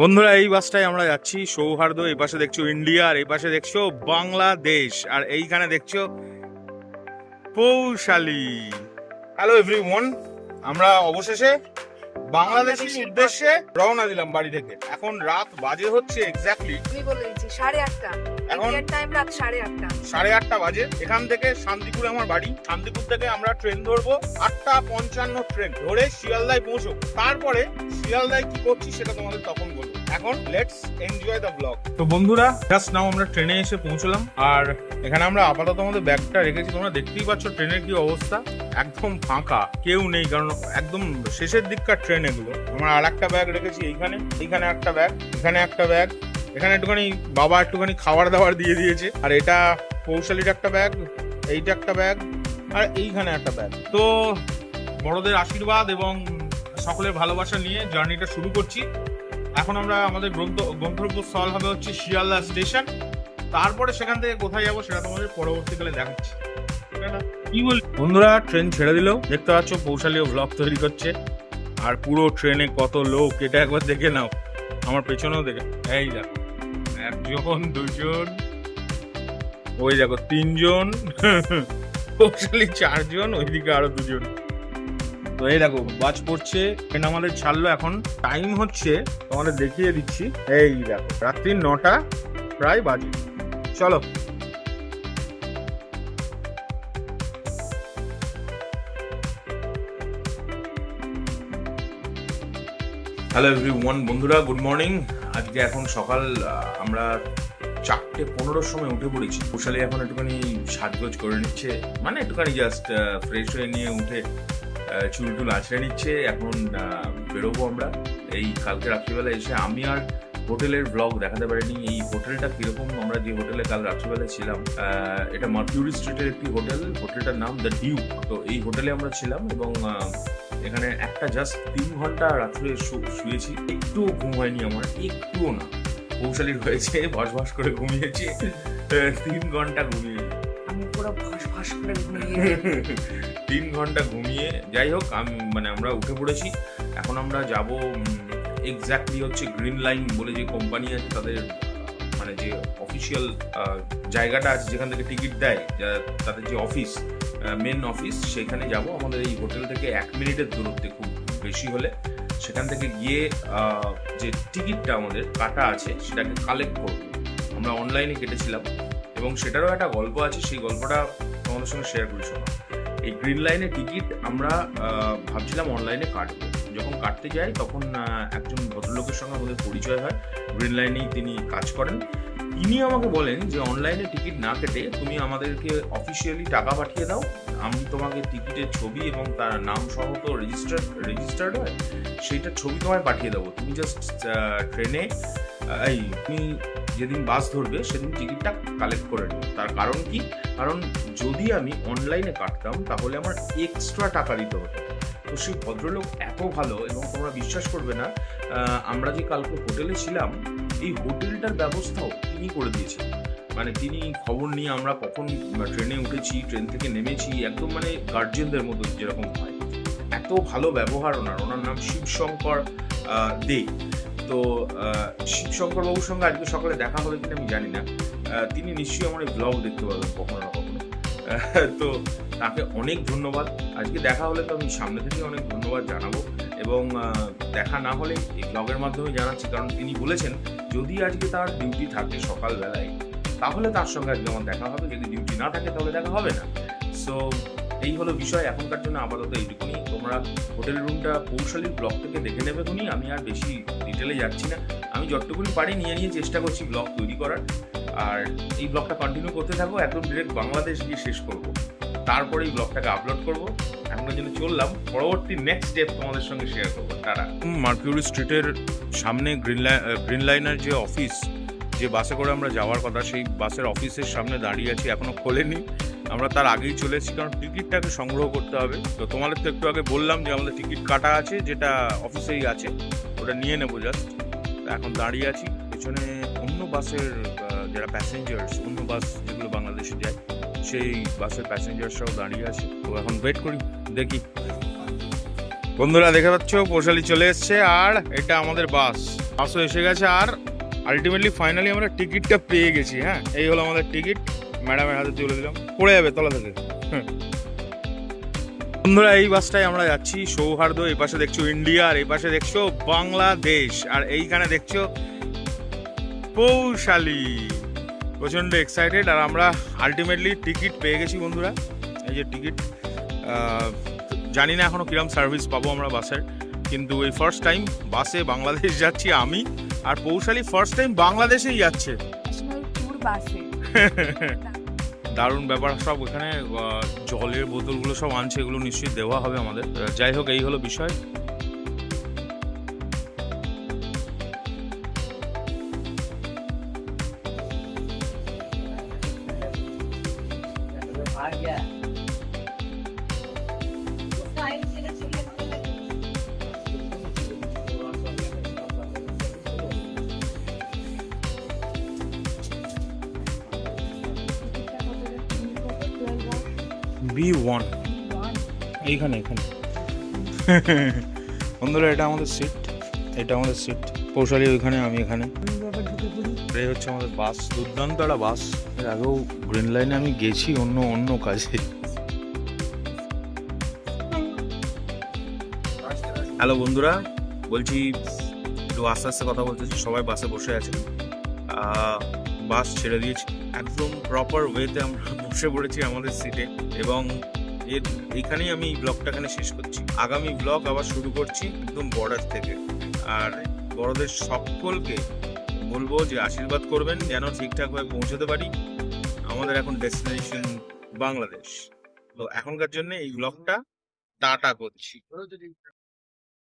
বন্ধুরা এই বাসটায় আমরা যাচ্ছি সৌহার্দ্য। এই পাশে দেখছো ইন্ডিয়া, আর এই পাশে দেখছো বাংলাদেশ, আর এইখানে দেখছো পৌশালী। হ্যালো এভরিওয়ান, আমরা অবশেষে বাংলাদেশের উদ্দেশ্যে রওনা দিলাম বাড়ি থেকে। এখন রাত বাজে হচ্ছে এক্স্যাক্টলি আমি বলে দিচ্ছি 8:30। এখন ইন্ডিয়ান টাইম রাত 8:30। 8:30 বাজে। এখান থেকে শান্তিপুর আমার বাড়ি। শান্তিপুর থেকে আমরা ট্রেন ধরবো 8:55 ট্রেন ধরে শিয়ালদায় পৌঁছবো। তারপরে শিয়ালদায় কি করছি সেটা তোমাদের তখন বলবো। এখন লেটস এনজয় দ্য ব্লগ। তো বন্ধুরা, জাস্ট নাও আমরা ট্রেনে এসে পৌঁছলাম, আর এখানে আমরা আপাতত আমাদের ব্যাগটা রেখেছি। তোমরা দেখতেই পাচ্ছ ট্রেনের কি অবস্থা, একদম ফাঁকা, কেউ নেই, কারণ একদম শেষের দিককার ট্রেন এগুলো। আমরা আর একটা ব্যাগ রেখেছি এইখানে একটা ব্যাগ, এখানে একটা ব্যাগ, এখানে একটুখানি বাবা একটুখানি খাবার দাবার দিয়ে দিয়েছে, আর এটা কৌশলীর একটা ব্যাগ, এইটা একটা ব্যাগ, আর এইখানে একটা ব্যাগ। তো বড়দের আশীর্বাদ এবং সকলের ভালোবাসা নিয়ে জার্নিটা শুরু করছি। এখন আমরা আমাদের গন্তব্যস্থল হবে হচ্ছে শিয়ালদা স্টেশন। তারপরে সেখান থেকে কোথায় যাবো সেটা তোমাদের পরবর্তীকালে দেখাচ্ছি। কি বল বন্ধুরা, ট্রেন ছেড়ে দিল, দেখতে পাচ্ছ পৌশালীও ব্লগ তৈরি করছে। আর পুরো ট্রেনে কত লোক এটা একবার দেখে নাও, আমার পেছনেও দেখে। এই দেখো, একজন, দুজন, ওই দেখো তিনজন, পৌশালী 4 জন, ওইদিকে আরো 2 জন। তো এই দেখো বাজ পড়ছে, ট্রেন আমাদের ছাড়লো। এখন টাইম হচ্ছে তোমাদের দেখিয়ে দিচ্ছি, এই দেখো রাত্রি 9টা প্রায় বাজে। চলো। হ্যালো এভরিওয়ান, বন্ধুরা গুড মর্নিং। আজকে এখন সকাল, আমরা 4:15 সময় উঠে পড়েছি। পৌশালী এখন একটুখানি সাজগোজ করে নিচ্ছে, মানে একটুখানি জাস্ট ফ্রেশ হয়ে নিয়ে উঠে চুল টুল আছড়ে নিচ্ছে। এখন বেরোবো আমরা। এই কালকে রাত্রিবেলা এসে আমি আর হোটেলের ব্লগ দেখাতে পারিনি। এই হোটেলটা কিরকম, আমরা যে হোটেলে কাল রাত্রিবেলা ছিলাম, এটা মার্কিউরি স্ট্রিটের একটি হোটেল। হোটেলটার নাম দ্য ডিউক। তো এই হোটেলে আমরা ছিলাম এবং এখানে একটা জাস্ট 3 ঘন্টা রাত্রে শুয়েছি। একটু ঘুম হয়নি আমার, একটুও না। পৌশালীর হয়েছে, ভস ভস করে ঘুমিয়েছি, 3 ঘন্টা ঘুমিয়েছি। আমি পুরো ফস করে ঘুমিয়ে 3 ঘন্টা ঘুমিয়ে, যাই হোক আমরা উঠে পড়েছি। এখন আমরা যাব এক্স্যাক্টলি হচ্ছে গ্রিন লাইন বলে যে কোম্পানি আছে, তাদের মানে যে অফিসিয়াল জায়গাটা আছে যেখান থেকে টিকিট দেয়, তাদের যে অফিস, মেন অফিস, সেখানে যাব। আমাদের এই হোটেল থেকে 1 মিনিটের দূরত্বে, খুব বেশি হলে। সেখান থেকে গিয়ে যে টিকিটটা আমাদের কাটা আছে সেটাকে কালেক্ট করব। আমরা অনলাইনে কেটেছিলাম এবং সেটারও একটা গল্প আছে, সেই গল্পটা তোমাদের সঙ্গে শেয়ার করি। শোনো, এই গ্রিন লাইনের টিকিট আমরা ভাবছিলাম অনলাইনে কাটবো। যখন কাটতে যাই তখন একজন ভদ্রলোকের সঙ্গে আমাদের পরিচয় হয়। গ্রিন লাইনেই তিনি কাজ করেন। তিনি আমাকে বলেন যে অনলাইনে টিকিট না কেটে তুমি আমাদেরকে অফিসিয়ালি টাকা পাঠিয়ে দাও, আমি তোমাকে টিকিটের ছবি এবং তার নাম সহ তো রেজিস্টার্ড হয়, সেইটার ছবি তোমায় পাঠিয়ে দেবো। তুমি জাস্ট ট্রেনে তুমি যেদিন বাস ধরবে সেদিন টিকিটটা কালেক্ট করে নেবে। তার কারণ কি? কারণ যদি আমি অনলাইনে কাটতাম তাহলে আমার এক্সট্রা টাকা দিতে হতো। তো সেই ভদ্রলোক এত ভালো, এবং তোমরা বিশ্বাস করবে না, আমরা যে কালকে হোটেলে ছিলাম এই হোটেলটার ব্যবস্থাও তিনি করে দিয়েছেন। মানে তিনি খবর নিয়ে আমরা কখন ট্রেনে উঠেছি, ট্রেন থেকে নেমেছি, একদম মানে গার্জিয়ানদের মতো যেরকম হয়, এত ভালো ব্যবহার ওনার নাম শিবশঙ্কর দে। তো শিবশঙ্কর বাবুর সঙ্গে আজকে সকালে দেখা হবে কিনা আমি জানি না, তিনি নিশ্চয়ই আমার এই ব্লগ দেখতে পাবেন কখনো না কখনো। তো তাকে অনেক ধন্যবাদ। আজকে দেখা হলে তো আমি সামনে থেকে অনেক ধন্যবাদ জানাবো, এবং দেখা না হলে এই ব্লগের মাধ্যমে জানাচ্ছি, কারণ তিনি বলেছেন যদি আজকে তার ডিউটি থাকে সকালবেলায় তাহলে তার সঙ্গে আজকে আমার দেখা হবে, যদি ডিউটি না থাকে তাহলে দেখা হবে না। সো এই হলো বিষয় এখনকার জন্য। আপাতত এইটুকুনি। তোমরা হোটেল রুমটা পৌশালীর ব্লগ থেকে দেখে নেবে খুনি, আমি আর বেশি ডিটেলে যাচ্ছি না। আমি যতটুকুনি পারি নিয়ে চেষ্টা করছি ব্লগ তৈরি করার, আর এই ব্লগটা কন্টিনিউ করতে থাকবো, একদম ডিরেক্ট বাংলাদেশ গিয়ে শেষ করব, তারপরে এই ব্লগটাকে আপলোড করব। এখনকার জন্য চললাম, পরবর্তী নেক্সট স্টেপ তোমাদের সঙ্গে শেয়ার করবো। টাটা। মার্কিউরি স্ট্রিটের সামনে গ্রিন লাইনের যে অফিস, যে বাসে করে আমরা যাওয়ার কথা, সেই বাসের অফিসের সামনে দাঁড়িয়ে আছি। এখনো খোলেনি, আমরা তার আগেই চলে এসেছি, কারণ টিকিটটাকে সংগ্রহ করতে হবে। তো তোমাদের তো একটু আগে বললাম যে আমাদের টিকিট কাটা আছে, যেটা অফিসেই আছে, ওটা নিয়ে নেবো জাস্ট। এখন দাঁড়িয়ে আছি, পেছনে অন্য বাসের যারা প্যাসেঞ্জার্স, অন্য বাস যেগুলো বাংলাদেশে যায়, সেই বাসের প্যাসেঞ্জার্সরাও দাঁড়িয়ে আছে। তো এখন ওয়েট করি, দেখি। বন্ধুরা দেখে পাচ্ছ পৌশালী চলে এসছে, আর এটা আমাদের বাস। বাসও এসে গেছে আর আলটিমেটলি ফাইনালি আমরা টিকিটটা পেয়ে গেছি। হ্যাঁ, এই হলো আমাদের টিকিট, ম্যাডামের হাতে তুলে দিলাম, পড়ে যাবে তলা থেকে। বন্ধুরা, এই বাসটায় আমরা যাচ্ছি সৌহার্দ্য। এই পাশে দেখছো ইন্ডিয়া, আর এই পাশে দেখছো বাংলাদেশ, আর এইখানে দেখছো পৌশালী। প্রচণ্ড এক্সাইটেড, আর আমরা আলটিমেটলি টিকিট পেয়ে গেছি বন্ধুরা। এই যে টিকিট, জানি না এখনো কিরম সার্ভিস পাবো আমরা বাসের, কিন্তু এই ফার্স্ট টাইম বাসে বাংলাদেশ যাচ্ছি আমি, আর পৌশালী ফার্স্ট টাইম বাংলাদেশেই যাচ্ছে। ন্যাশনাল ট্যুর বাসে। দারুণ ব্যাপার সব। এখানে জলের বোতলগুলো সব আনছে, এগুলো নিশ্চয়ই দেওয়া হবে আমাদের। যাই হোক, এই হলো বিষয়। B1 এইখানে এখানে। বন্ধুরা, এটা আমাদের সিট, এটা আমাদের সিট। পৌশালী ওইখানে, আমি এখানে। এই হচ্ছে আমাদের বাস, দুর্দান্ত একটা বাস। এর আগেও গ্রিন লাইনে আমি গেছি অন্য কাজে। হ্যালো বন্ধুরা, বলছি একটু আস্তে আস্তে কথা বলতেছি, সবাই বাসে বসে আছে। বাস ছেড়ে দিয়েছি, একদম প্রপার ওয়েতে আমরা বসে পড়েছি আমাদের সিটে, এবং এইখানেই আমি এই ব্লগটা এখানে শেষ করছি। আগামী ব্লগ আবার শুরু করছি একদম বর্ডার থেকে। আর বড়দের সকলকে বলবো যে আশীর্বাদ করবেন যেন ঠিকঠাকভাবে পৌঁছতে পারি। আমাদের এখন ডেস্টিনেশন বাংলাদেশ। তো এখনকার জন্য এই ব্লগটা টাটা করছি।